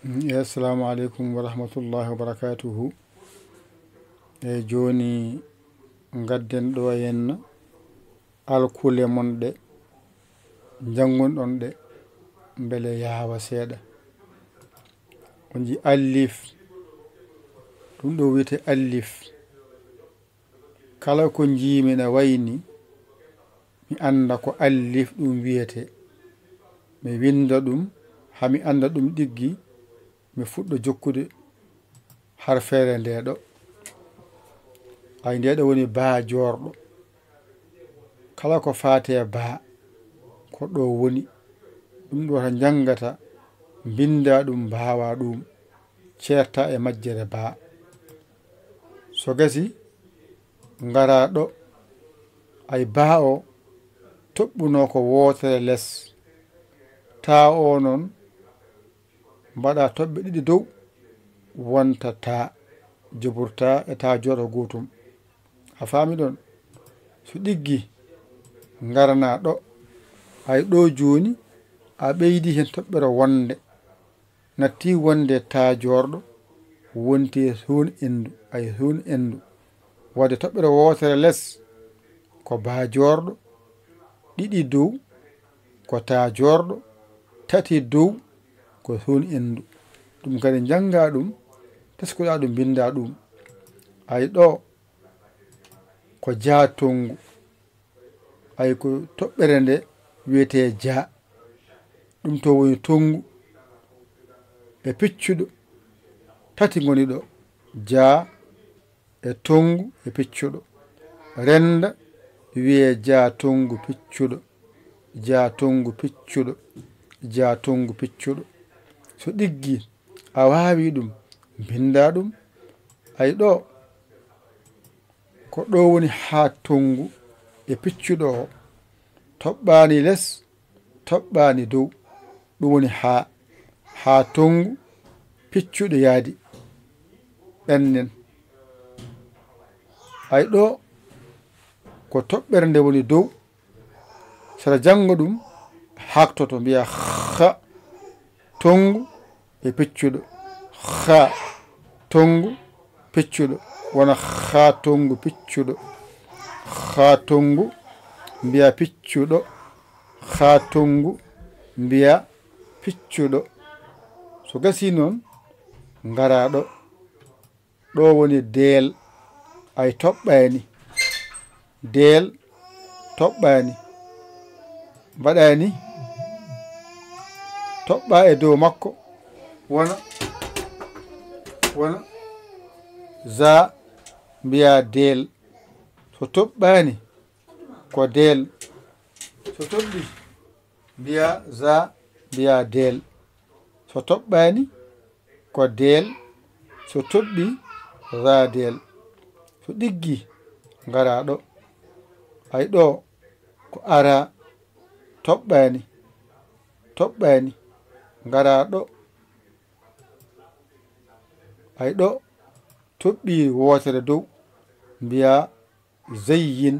Assalamu alaikum wa rahmatullahi wa barakatuhu. Joni gadden ɗo henna alkule mon ɗe jangonɗon ɗe beele yawa seeɗa. On ji allif, ɗum ɗo wiyete allif. Kala ko jimi na wayni mi anda ko allif ɗum wiyete, mi winda ɗum hami anda ɗum ɗiggi mi fuɗɗo jokkude harfere ndeɗo. Ay ndeɗo woni baa jorɗo. Kala ko faate baa ko ɗo woni, ɗum ɗo tan jangata binda ɗum bawa ɗum certa e majjere baa. So gasi ngara ɗo ay baa o toɓɓuno ko wotere less, ta o non mbaɗa toɓɓe ɗiɗi dow wonta ta joburta e ta joɗo gotum. A faami ɗon? So ɗiggi ngarana ɗo ay ɗo joni a ɓeydi hen toɓɓere wonde, natti wonde ta jorɗo wonti hun endu, ay hun endu wadde toɓɓere wotere less ko baa jorɗo, ɗiɗi dow ko ta jorɗo, tati dow ko hun endu. Ɗum kadi janga ɗum teskoɗa ɗum binda ɗum. Ay ɗo ko jaatongu, ay ko toɓɓere nde wiyete ja, ɗum to woni tongu e piccuɗo tati goni ɗo, ja e tongu e piccuɗo. Renda wiye ja tongu piccuɗo, ja tongu piccuɗo, ja tongu piccuɗo. So ɗiggi a wawi ɗum binda ɗum. Ay ɗo ko ɗo woni ha tongu e piccuɗo o, toɓɓani less toɓɓani dow, ɗum woni ha tongu piccuɗo yaadi ɓennen. Ay ɗo ko toɓɓere nde woni dow, saɗa janga ɗum haktoto mbiya ha tongu e piccuɗo, ha tongu piccuɗo, wona ha tongu piccuɗo, ha tongu mbiya piccuɗo, ha tongu mbiya piccuɗo. So gasi noon ngara ɗo, ɗo woni del, ay toɓɓani del, toɓɓani mbaɗani toɓɓa e dow makko wona za mbiya del. So toɓɓani ko del, so toɓɓi mbiya za mbiya del. So toɓɓani ko del, so toɓɓi za del. So ɗiggi ngara ɗo, ay ɗo ko ara toɓɓani ngara ɗo, ay ɗo toɓɓi wotere dow mbiya zayyin,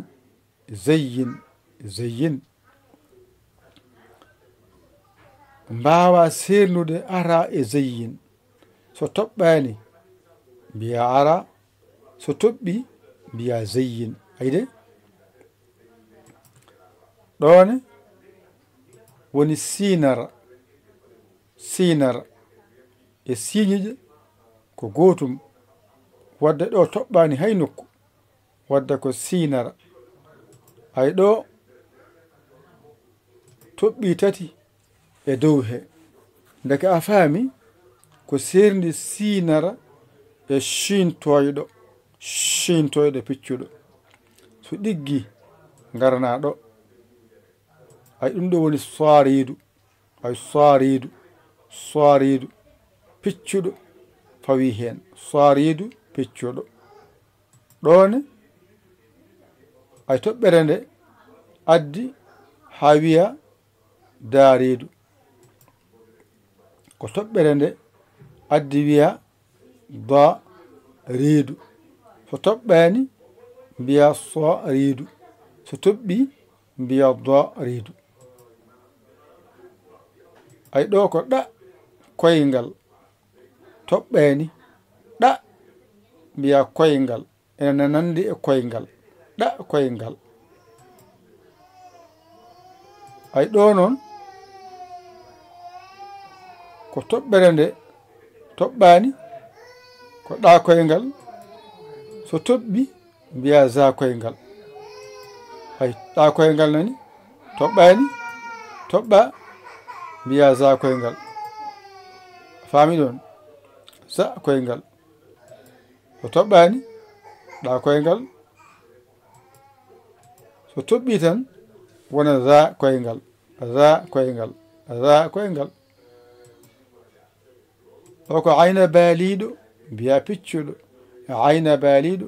zayyin. Mbawa sernude ara e zayyin. So toɓɓani mbiya ara, so toɓɓi mbiya zayyin. Ayde ɗone woni sinara e siñiƴe ko gotum, wadde ɗo toɓɓani hay nokku, wadde ko sinara. Ay ɗo toɓɓi tati e dow he. Ndeke a faami ko serndi sinara e shintoyɗo piccuɗo. So ɗiggi ngarana ɗo, ay ɗum ɗo woni swaridu, ay swaridu piccuɗo fawi hen, swaridu piccuɗo. ɗone ay toɓɓere nde addi ha wiya daaridu, ko toɓɓere nde addi wiya da riidu. So toɓɓani mbiya so riidu, so toɓɓi mbiya da riidu. Ay ɗo ko ɗa koyngal toɓɓeni ɗa mbiya koyngal ene nandi e koyngal ɗa koyngal ay ɗo noon ko toɓɓere nde toɓɓani ko ɗa koyngal so toɓɓi mbiya za koyngal ay ɗa koyngal nani toɓɓani toɓɓa mbiya za koyngal faami ɗon za koyngal so toɓɓani ɗa koyngal so toɓɓi tan wona za koyngal za koyngal za koyngal o ko ayna baaliɗo mbiya piccuɗo ayna baaliɗo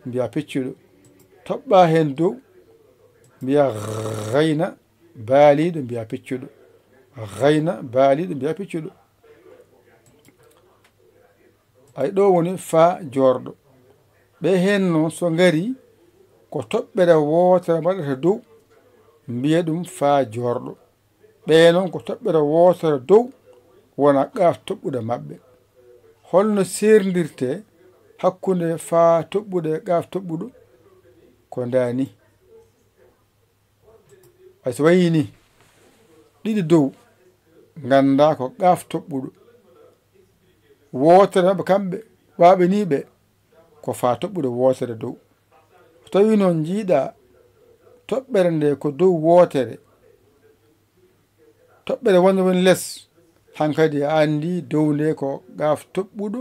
mbiya piccuɗo toɓɓa hen dow mbiya gayna baaliɗo mbiya piccuɗo gayna baaliɗo mbiya piccuɗo ay ɗo woni fa jorɗo ɓe hen noon so ngari ko toɓɓere wotere waɗata dow mbiya ɗum fa jorɗo ɓe noon ko toɓɓere wotere dow wona qaf toɓɓude maɓɓe holno serdirte hakkunde fa toɓɓude e qaf toɓɓuɗo ko ndani ay so wayini ɗiɗi dow ganda ko qaf toɓɓuɗo wotere maɓɓe kamɓe waɓe ni ɓe ko fa toɓɓude wotere dow so tawi noon jiiɗa toɓɓere nde ko dow wotere toɓɓere wonde woni less hankadi a andi dow nde ko qaf toɓɓuɗo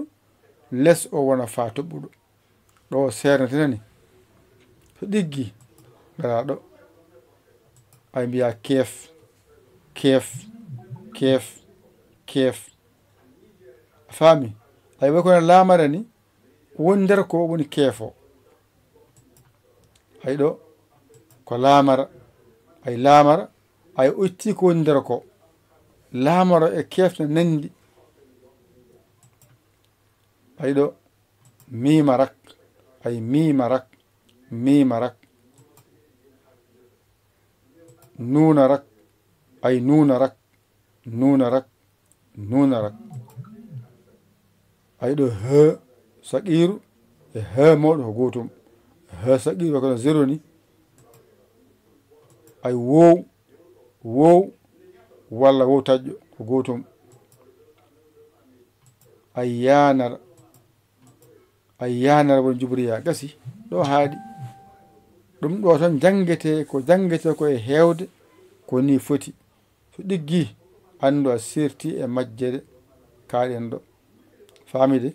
less o wona fa toɓɓuɗo ɗo sernatinani so ɗiggi gara ɗo ay mbiya keef keef keef keef faami ay way kono laamara ni woni nder ko woni keefo ay ɗo ko laamara ay laamara ay utti ko woni nder ko laamara e keef ne nandi ay ɗo mimarak ay mimarak mimarak nuunarak ay nuunarak nuunarak nuunarak ay ɗo he saqiru e he mawɗo ko gotum he saqiru kono zéro ni ay wow wow walla wow taƴƴo ko gotum ay yanar woni jubriya gasi ɗo haaɗi ɗum ɗo tan jangete ko e hewde ko ni foti so ɗiggi andu a serti e majjere kaɗen ɗo famide